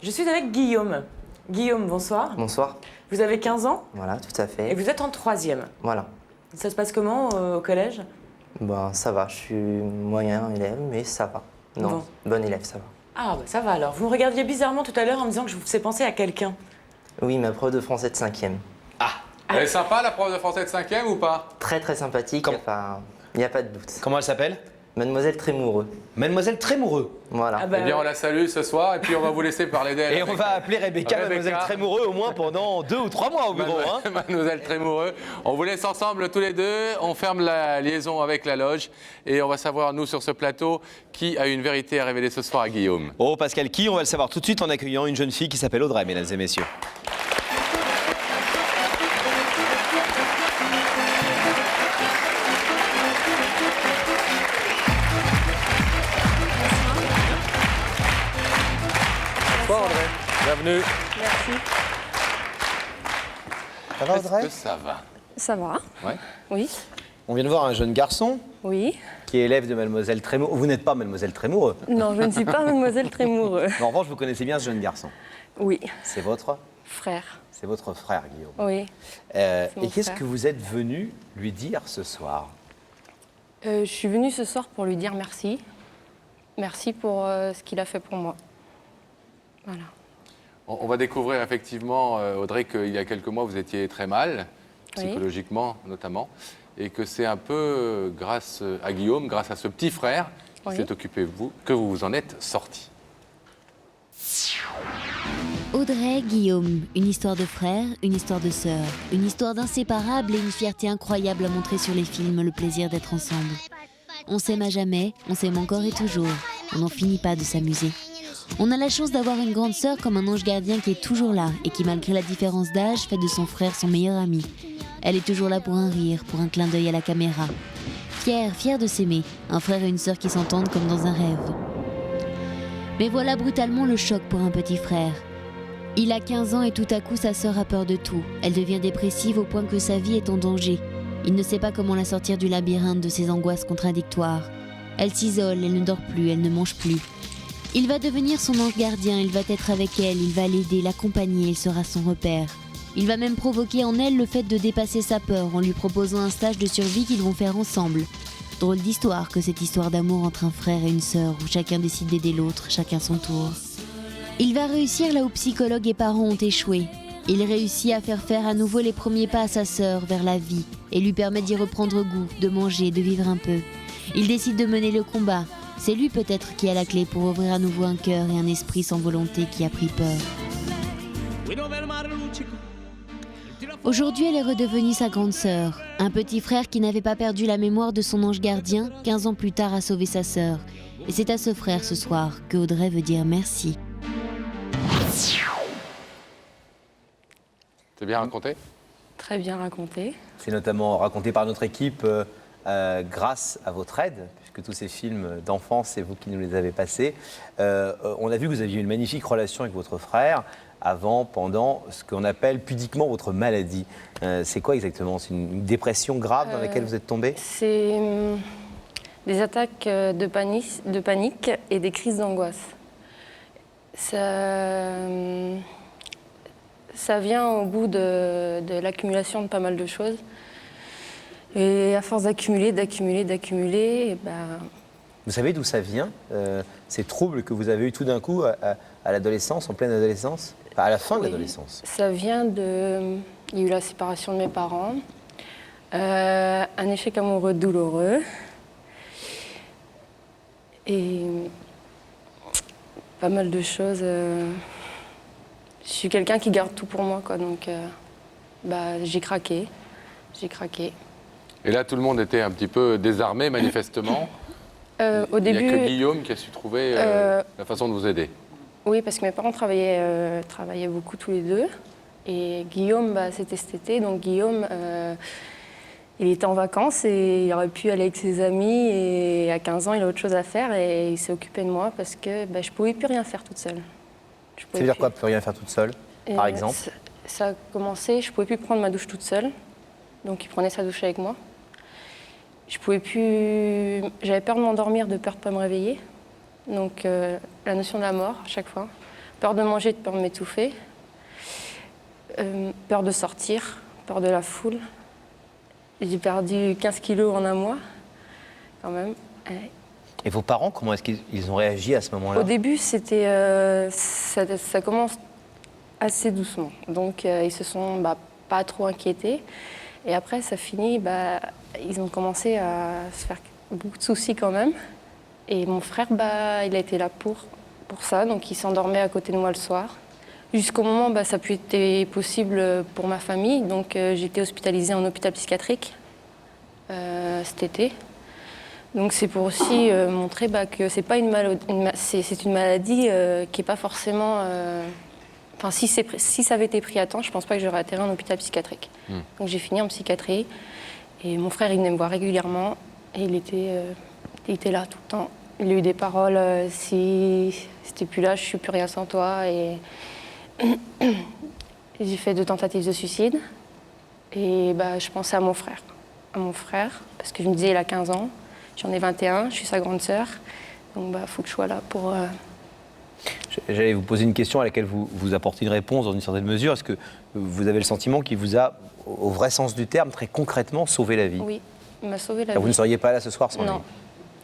Je suis avec Guillaume. Guillaume, bonsoir. Bonsoir. Vous avez 15 ans Voilà, tout à fait. et vous êtes en 3e. Voilà. Ça se passe comment au collège? Bon, ça va, je suis moyen élève, mais ça va. Non, bon élève, ça va. Ah, bah ça va alors. Vous me regardiez bizarrement tout à l'heure en me disant que je vous faisais penser à quelqu'un. Oui, ma prof de français de 5e. Elle est sympa, la prof de français de 5e ou pas? Très très sympathique, enfin, il n'y a pas de doute. Comment elle s'appelle? Mademoiselle Trémoureux. Mademoiselle Trémoureux. Voilà. Ah bah, Eh bien, on la salue ce soir et puis on va vous laisser parler d'elle. Et on avec va appeler Rebecca, Rebecca. Mademoiselle Trémoureux au moins pendant 2 ou 3 mois au bureau. Hein. Mademoiselle Trémoureux. On vous laisse ensemble tous les deux. On ferme la liaison avec la loge et on va savoir, nous, sur ce plateau, qui a une vérité à révéler ce soir à Guillaume. Oh, Pascal, qui? On va le savoir tout de suite en accueillant une jeune fille qui s'appelle Audrey, mesdames et messieurs. Bonsoir Audrey. Bienvenue. Merci. Ça va, Est-ce que ça va? Ça va? Ouais. Oui. On vient de voir un jeune garçon Oui. qui est élève de Mademoiselle Trémoureux. Vous n'êtes pas Mademoiselle Trémoureux. Non, je ne suis pas Mademoiselle Trémoureux. Mais en revanche, vous connaissez bien ce jeune garçon. Oui. C'est votre Frère. frère, Guillaume. Oui. Et mon qu'est-ce frère. que vous êtes venu lui dire ce soir? Je suis venue ce soir pour lui dire merci. Merci pour ce qu'il a fait pour moi. Voilà. On va découvrir effectivement, Audrey, qu'il y a quelques mois, vous étiez très mal, Oui. psychologiquement notamment, et que c'est un peu grâce à Guillaume, grâce à ce petit frère qui Oui. s'est occupé de vous, que vous vous en êtes sorti. Audrey, Guillaume, une histoire de frère, une histoire de sœur, une histoire d'inséparables et une fierté incroyable à montrer sur les films, le plaisir d'être ensemble. On s'aime à jamais, on s'aime encore et toujours, on n'en finit pas de s'amuser. On a la chance d'avoir une grande sœur comme un ange gardien qui est toujours là et qui, malgré la différence d'âge, fait de son frère son meilleur ami. Elle est toujours là pour un rire, pour un clin d'œil à la caméra. Fière de s'aimer, un frère et une sœur qui s'entendent comme dans un rêve. Mais voilà brutalement le choc pour un petit frère. Il a 15 ans et tout à coup sa sœur a peur de tout. Elle devient dépressive au point que sa vie est en danger. Il ne sait pas comment la sortir du labyrinthe de ses angoisses contradictoires. Elle s'isole, elle ne dort plus, elle ne mange plus. Il va devenir son ange gardien, il va être avec elle, il va l'aider, l'accompagner, il sera son repère. Il va même provoquer en elle le fait de dépasser sa peur en lui proposant un stage de survie qu'ils vont faire ensemble. Drôle d'histoire que cette histoire d'amour entre un frère et une sœur où chacun décide d'aider l'autre, chacun son tour. Il va réussir là où psychologues et parents ont échoué. Il réussit à faire à nouveau les premiers pas à sa sœur vers la vie et lui permet d'y reprendre goût, de manger, de vivre un peu. Il décide de mener le combat. C'est lui peut-être qui a la clé pour ouvrir à nouveau un cœur et un esprit sans volonté qui a pris peur. Aujourd'hui, elle est redevenue sa grande sœur. Un petit frère qui n'avait pas perdu la mémoire de son ange gardien, 15 ans plus tard a sauvé sa sœur. Et c'est à ce frère ce soir que Audrey veut dire merci. C'est bien raconté? Très bien raconté. C'est notamment raconté par notre équipe grâce à votre aide, puisque tous ces films d'enfance, c'est vous qui nous les avez passés. On a vu que vous aviez une magnifique relation avec votre frère avant, pendant ce qu'on appelle pudiquement votre maladie. C'est quoi exactement? C'est une dépression grave dans laquelle vous êtes tombé? C'est des attaques de panique et des crises d'angoisse. Ça vient au bout de l'accumulation de pas mal de choses. Et à force d'accumuler, et Vous savez d'où ça vient, ces troubles que vous avez eus tout d'un coup à l'adolescence, en pleine adolescence, enfin, à la fin de oui, l'adolescence? ça vient de... Il y a eu la séparation de mes parents, un échec amoureux douloureux, et pas mal de choses. Je suis quelqu'un qui garde tout pour moi, quoi, donc j'ai craqué. Et là, tout le monde était un petit peu désarmé, manifestement. Au début, Il n'y a que Guillaume qui a su trouver la façon de vous aider. oui, parce que mes parents travaillaient beaucoup tous les deux. Et Guillaume, c'était cet été. Donc Guillaume, il était en vacances et il aurait pu aller avec ses amis. Et à 15 ans, il a autre chose à faire et il s'est occupé de moi parce que je ne pouvais plus rien faire toute seule. Ça veut dire quoi, plus rien faire toute seule, par exemple? Ça a commencé, je ne pouvais plus prendre ma douche toute seule. Donc il prenait sa douche avec moi. Je pouvais plus... J'avais peur de m'endormir, de peur de ne pas me réveiller. Donc la notion de la mort, à chaque fois. Peur de manger, de peur de m'étouffer. Peur de sortir, peur de la foule. J'ai perdu 15 kilos en un mois, quand même. Et vos parents, comment est-ce qu'ils ont réagi à ce moment-là? Au début, c'était, ça commence assez doucement. Donc, ils se sont pas trop inquiétés. Et après, ça finit, ils ont commencé à se faire beaucoup de soucis quand même. Et mon frère, il a été là pour ça. Donc, il s'endormait à côté de moi le soir. Jusqu'au moment où ça a pu être possible pour ma famille. Donc, j'ai été hospitalisée en hôpital psychiatrique cet été. Donc, c'est pour aussi montrer que c'est pas une c'est une maladie qui n'est pas forcément... Enfin, si ça avait été pris à temps, je ne pense pas que j'aurais atterri en hôpital psychiatrique. Donc, j'ai fini en psychiatrie. Et mon frère, il venait me voir régulièrement. Et il était là tout le temps. Il a eu des paroles, si t'es plus là, je suis plus rien sans toi. Et j'ai fait 2 tentatives de suicide. Et je pensais à mon frère. Parce que je me disais, il a 15 ans, j'en ai 21, je suis sa grande sœur. Donc il faut que je sois là pour... J'allais vous poser une question à laquelle vous apportez une réponse dans une certaine mesure. Est-ce que vous avez le sentiment qu'il vous a, au vrai sens du terme, très concrètement, sauvé la vie? Oui, il m'a sauvé la vie. Vous ne seriez pas là ce soir sans lui? Non,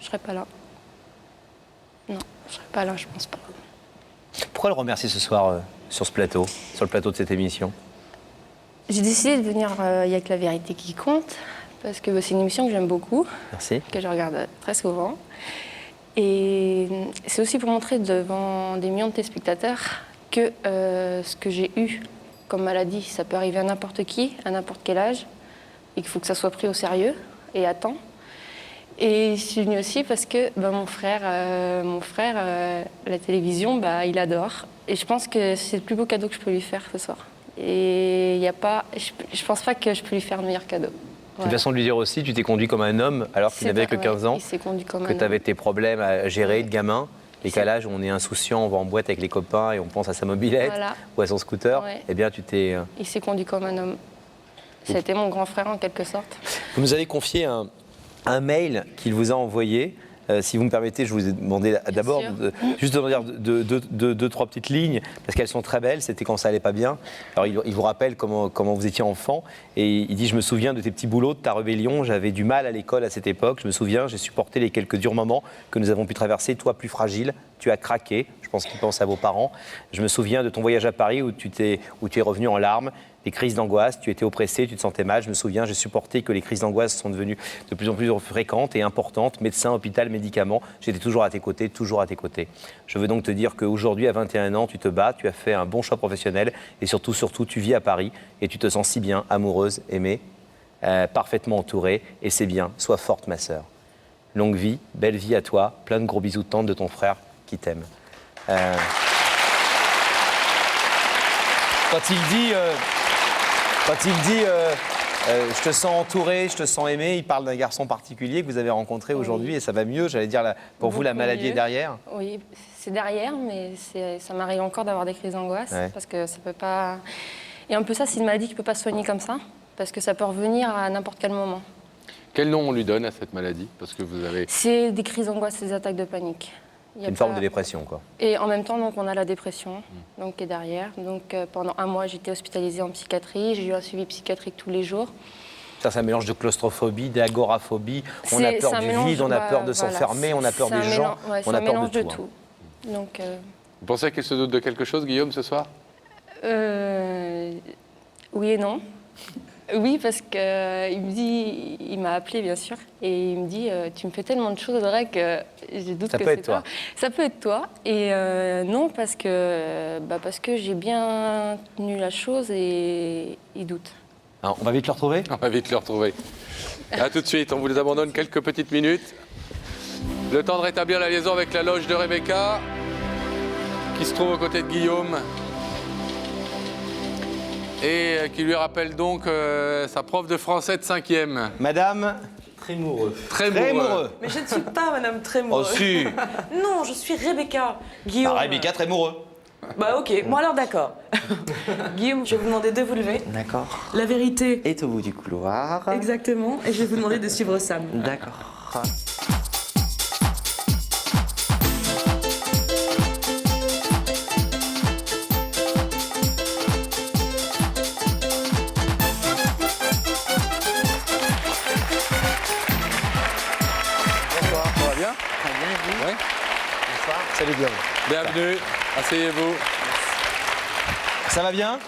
je ne serais pas là. Non, je ne serais pas là, je pense pas. Pourquoi le remercier ce soir sur ce plateau, sur le plateau de cette émission? J'ai décidé de venir Il y a que la vérité qui compte, parce que c'est une émission que j'aime beaucoup, Merci. que je regarde très souvent. Et c'est aussi pour montrer devant des millions de téléspectateurs que ce que j'ai eu comme maladie, ça peut arriver à n'importe qui, à n'importe quel âge, et qu'il faut que ça soit pris au sérieux et à temps. Et je suis venue aussi parce que mon frère, la télévision, il adore. Et je pense que c'est le plus beau cadeau que je peux lui faire ce soir. Et y a pas, je pense pas que je peux lui faire le meilleur cadeau. C'est une façon de lui dire aussi, tu t'es conduit comme un homme alors qu'il n'avait que 15 ans, il s'est conduit comme que un tu avais homme. tes problèmes à gérer de gamin, et qu'à l'âge où on est insouciant, on va en boîte avec les copains et on pense à sa mobilette Voilà. ou à son scooter, Ouais. eh bien tu t'es... Il s'est conduit comme un homme. C'était mon grand frère en quelque sorte. Vous nous avez confié un mail qu'il vous a envoyé. Si vous me permettez, je vous ai demandé d'abord juste de dire deux, trois petites lignes, parce qu'elles sont très belles, c'était quand ça allait pas bien. Alors il vous rappelle comment vous étiez enfant, et il dit « Je me souviens de tes petits boulots, de ta rébellion, j'avais du mal à l'école à cette époque, je me souviens, j'ai supporté les quelques durs moments que nous avons pu traverser, toi plus fragile, tu as craqué ». Je pense qu'il pense à vos parents. Je me souviens de ton voyage à Paris où tu es revenu en larmes. Des crises d'angoisse, tu étais oppressé, tu te sentais mal. Je me souviens, j'ai supporté que les crises d'angoisse sont devenues de plus en plus fréquentes et importantes. Médecin, hôpital, médicaments, j'étais toujours à tes côtés, toujours à tes côtés. Je veux donc te dire qu'aujourd'hui, à 21 ans, tu te bats, tu as fait un bon choix professionnel et surtout, tu vis à Paris et tu te sens si bien, amoureuse, aimée, parfaitement entourée et c'est bien. Sois forte, ma sœur. Longue vie, belle vie à toi, plein de gros bisous de tante de ton frère qui t'aime. Quand il dit je te sens entouré, je te sens aimé, il parle d'un garçon particulier que vous avez rencontré aujourd'hui et ça va mieux, j'allais dire, pour vous, la maladie est derrière? Oui, c'est derrière, mais ça m'arrive encore d'avoir des crises d'angoisse parce que ça peut pas... Et un peu ça, c'est une maladie qui ne peut pas se soigner comme ça parce que ça peut revenir à n'importe quel moment. Quel nom on lui donne à cette maladie? Parce que vous avez... C'est des crises d'angoisse, des attaques de panique. C'est une forme de dépression, quoi. Et en même temps, donc, on a la dépression donc, qui est derrière. Donc, pendant un mois, j'étais hospitalisée en psychiatrie. J'ai eu un suivi psychiatrique tous les jours. Ça, c'est un mélange de claustrophobie, d'agoraphobie. On a peur du vide, on a peur de s'enfermer, on a peur des gens, on a peur de tout. Donc, Vous pensez qu'il se doute de quelque chose, Guillaume, ce soir? oui et non. Oui, parce qu'il m'a appelé, bien sûr, et il me dit tu me fais tellement de choses, Audrey, que je doute que c'est toi. Ça peut être toi. Ça peut être toi. Et non, parce que j'ai bien tenu la chose et il doute. Alors, on va vite le retrouver? On va vite le retrouver. A tout de suite, on vous les abandonne quelques petites minutes. Le temps de rétablir la liaison avec la loge de Rebecca, qui se trouve aux côtés de Guillaume. Et qui lui rappelle donc sa prof de français de 5e. Madame Trémoureux. Trémoureux. Mais je ne suis pas Madame Trémoureux. Oh si. Non, je suis Rebecca. Guillaume. Rebecca Trémoureux. Bah ok, bon alors d'accord. Guillaume, je vais vous demander de vous lever. D'accord. La vérité. Est au bout du couloir. Exactement, et je vais vous demander de suivre Sam. D'accord. Salut Guillaume. Bienvenue, asseyez-vous. Ça va bien?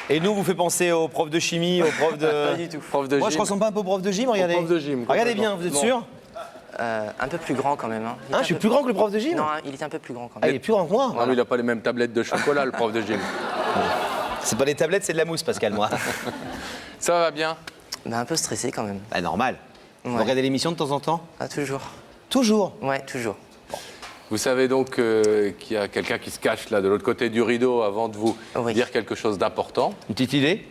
Et nous, vous fait penser aux profs de chimie, aux profs de... Pas du tout. Prof de Moi, gym. je ressemble pas un peu au prof de gym, regardez. prof de gym, Regardez complètement. bien, vous êtes Non. sûr? Un peu plus grand quand même. Hein. Il Hein, était je suis un peu- plus grand que le prof de gym? Non, il était un peu plus grand quand Ah, même. il est plus grand que moi. Non, mais il n'a pas les mêmes tablettes de chocolat, le prof de gym. C'est pas des tablettes, c'est de la mousse, Pascal, moi. Ça va bien? Bah, un peu stressé quand même. Bah, normal. Vous Ouais. regardez l'émission de temps en temps? Ah, toujours. Toujours. Ouais, toujours. Vous savez donc qu'il y a quelqu'un qui se cache là de l'autre côté du rideau avant de vous Oui. dire quelque chose d'important. Une petite idée?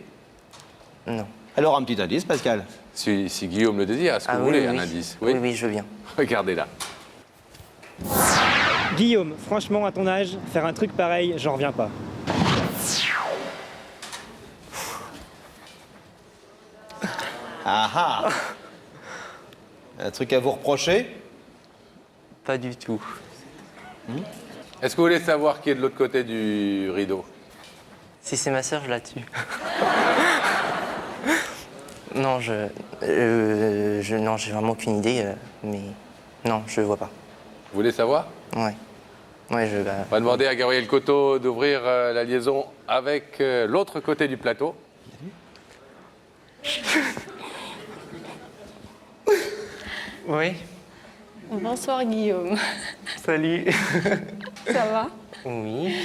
Non. Alors, un petit indice, Pascal. Si Guillaume le désire, est-ce que Ah vous oui, voulez oui, un oui. indice? Oui, oui, je veux bien. Regardez là. Guillaume, franchement, à ton âge, faire un truc pareil, j'en reviens pas. Ah ah. Un truc à vous reprocher? Pas du tout. Est-ce que vous voulez savoir qui est de l'autre côté du rideau? Si c'est ma sœur, je la tue. Non, non, j'ai vraiment aucune idée, mais non, je vois pas. Vous voulez savoir? Ouais. Ouais, bah, On va demander à Gabriel Coteau d'ouvrir la liaison avec l'autre côté du plateau. Oui. Bonsoir Guillaume. Salut. Ça va? Oui.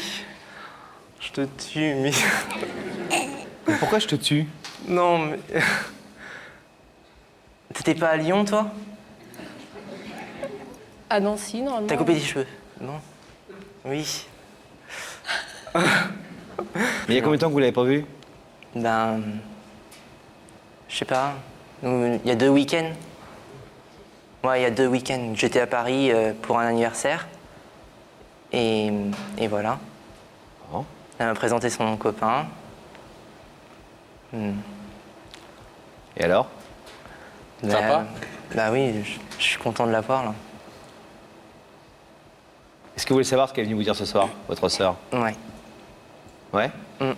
Je te tue, mais. Mais pourquoi je te tue? Non, mais. T'étais pas à Lyon, toi? À Nancy, normalement. T'as coupé les cheveux? Non. Oui. Mais il y a combien de temps que vous l'avez pas vu? Ben. Je sais pas. Il y a 2 week-ends. Ouais, il y a 2 week-ends. J'étais à Paris pour un anniversaire. Et voilà. Oh. Elle m'a présenté son copain. Et alors? Sympa? Bah oui, je suis content de la voir là. Est-ce que vous voulez savoir ce qu'elle est venue vous dire ce soir, votre sœur? Ouais. Ouais? Mm.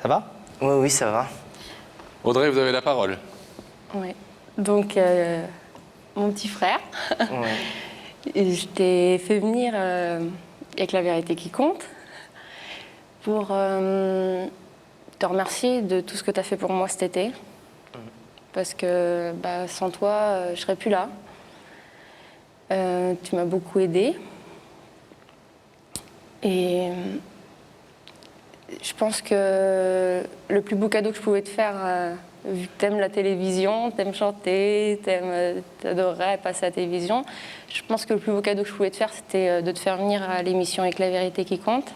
Ça va? Ouais, oui, ça va. Audrey, vous avez la parole. Ouais. Donc, mon petit frère, Ouais. et je t'ai fait venir avec la vérité qui compte pour te remercier de tout ce que tu as fait pour moi cet été. Parce que bah, sans toi, je serais plus là. Tu m'as beaucoup aidée. Et je pense que le plus beau cadeau que je pouvais te faire, vu que t'aimes la télévision, t'aimes chanter, t'adorerais passer à la télévision, je pense que le plus beau cadeau que je pouvais te faire, c'était de te faire venir à l'émission Avec la vérité qui compte,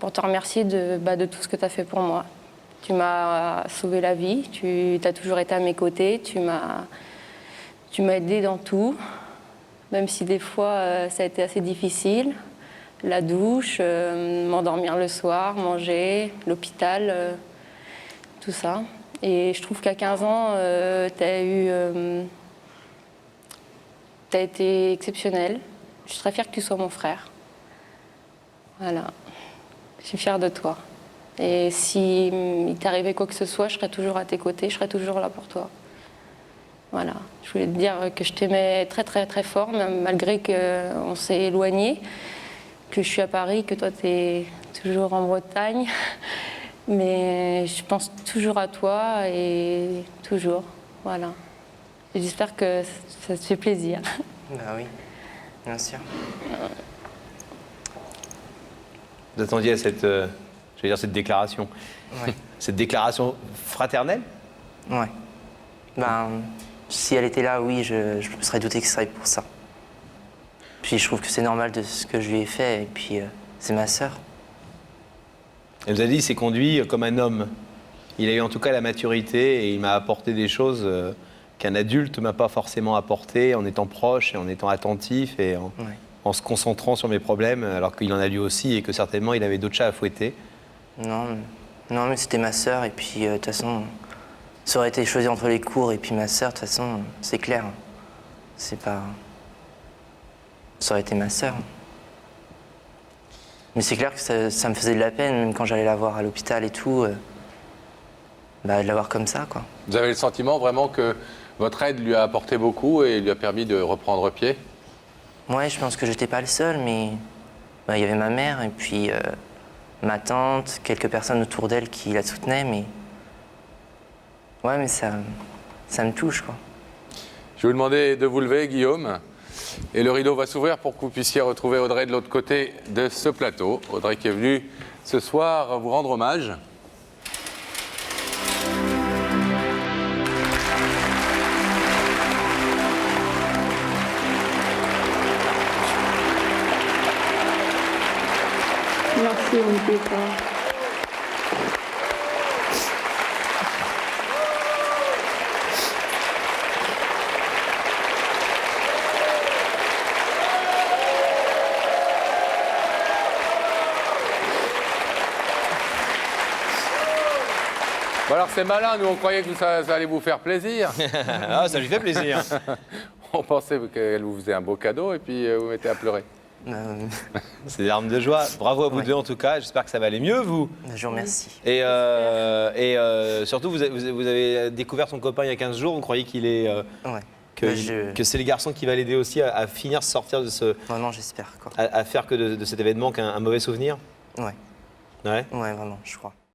pour te remercier de tout ce que tu as fait pour moi. Tu m'as sauvé la vie, tu as toujours été à mes côtés, tu m'as aidé dans tout, même si des fois ça a été assez difficile. La douche, m'endormir le soir, manger, l'hôpital, tout ça. Et je trouve qu'à 15 ans, t'as été exceptionnel. Je suis très fière que tu sois mon frère. Voilà. Je suis fière de toi. Et si il t'arrivait quoi que ce soit, je serais toujours à tes côtés, je serais toujours là pour toi. Voilà. Je voulais te dire que je t'aimais très très très fort, même malgré qu'on s'est éloignés, que je suis à Paris, que toi tu es toujours en Bretagne. Mais je pense toujours à toi et toujours. Voilà. Et j'espère que ça te fait plaisir. Bah oui, bien sûr. Vous attendiez à cette, cette déclaration. Ouais. Cette déclaration fraternelle? Ouais. Ben, si elle était là, oui, je me serais douté que ce serait pour ça. Puis je trouve que c'est normal de ce que je lui ai fait, et puis c'est ma sœur. Elle vous a dit qu'il s'est conduit comme un homme. Il a eu en tout cas la maturité et il m'a apporté des choses qu'un adulte ne m'a pas forcément apporté en étant proche et en étant attentif et Ouais. en se concentrant sur mes problèmes alors qu'il en a lui aussi et que certainement il avait d'autres chats à fouetter. Non, mais c'était ma sœur, et puis de toute façon, ça aurait été choisi entre les cours et puis ma sœur, de toute façon, c'est clair. C'est pas. Ça aurait été ma sœur. Mais c'est clair que ça me faisait de la peine, même quand j'allais la voir à l'hôpital et tout, de la voir comme ça, quoi. Vous avez le sentiment vraiment que votre aide lui a apporté beaucoup et lui a permis de reprendre pied? Ouais, je pense que j'étais pas le seul, mais il y avait ma mère et puis ma tante, quelques personnes autour d'elle qui la soutenaient, mais ouais, mais ça me touche, quoi. Je vais vous demander de vous lever, Guillaume. Et le rideau va s'ouvrir pour que vous puissiez retrouver Audrey de l'autre côté de ce plateau. Audrey qui est venue ce soir vous rendre hommage. Merci, on ne peut pas. Bon alors c'est malin, nous on croyait que ça allait vous faire plaisir. Ah, ça lui fait plaisir. On pensait qu'elle vous faisait un beau cadeau et puis vous mettez à pleurer. C'est des larmes de joie. Bravo à vous Ouais. deux en tout cas. J'espère que ça va aller mieux, vous. Je vous remercie. Et surtout, vous avez découvert son copain il y a 15 jours. Vous croyez qu'il est. Ouais. Que c'est les garçons qui va l'aider aussi à finir sortir de ce. Vraiment, j'espère, quoi. À faire que de cet événement qu'un mauvais souvenir. Ouais. Ouais. Ouais, vraiment, je crois.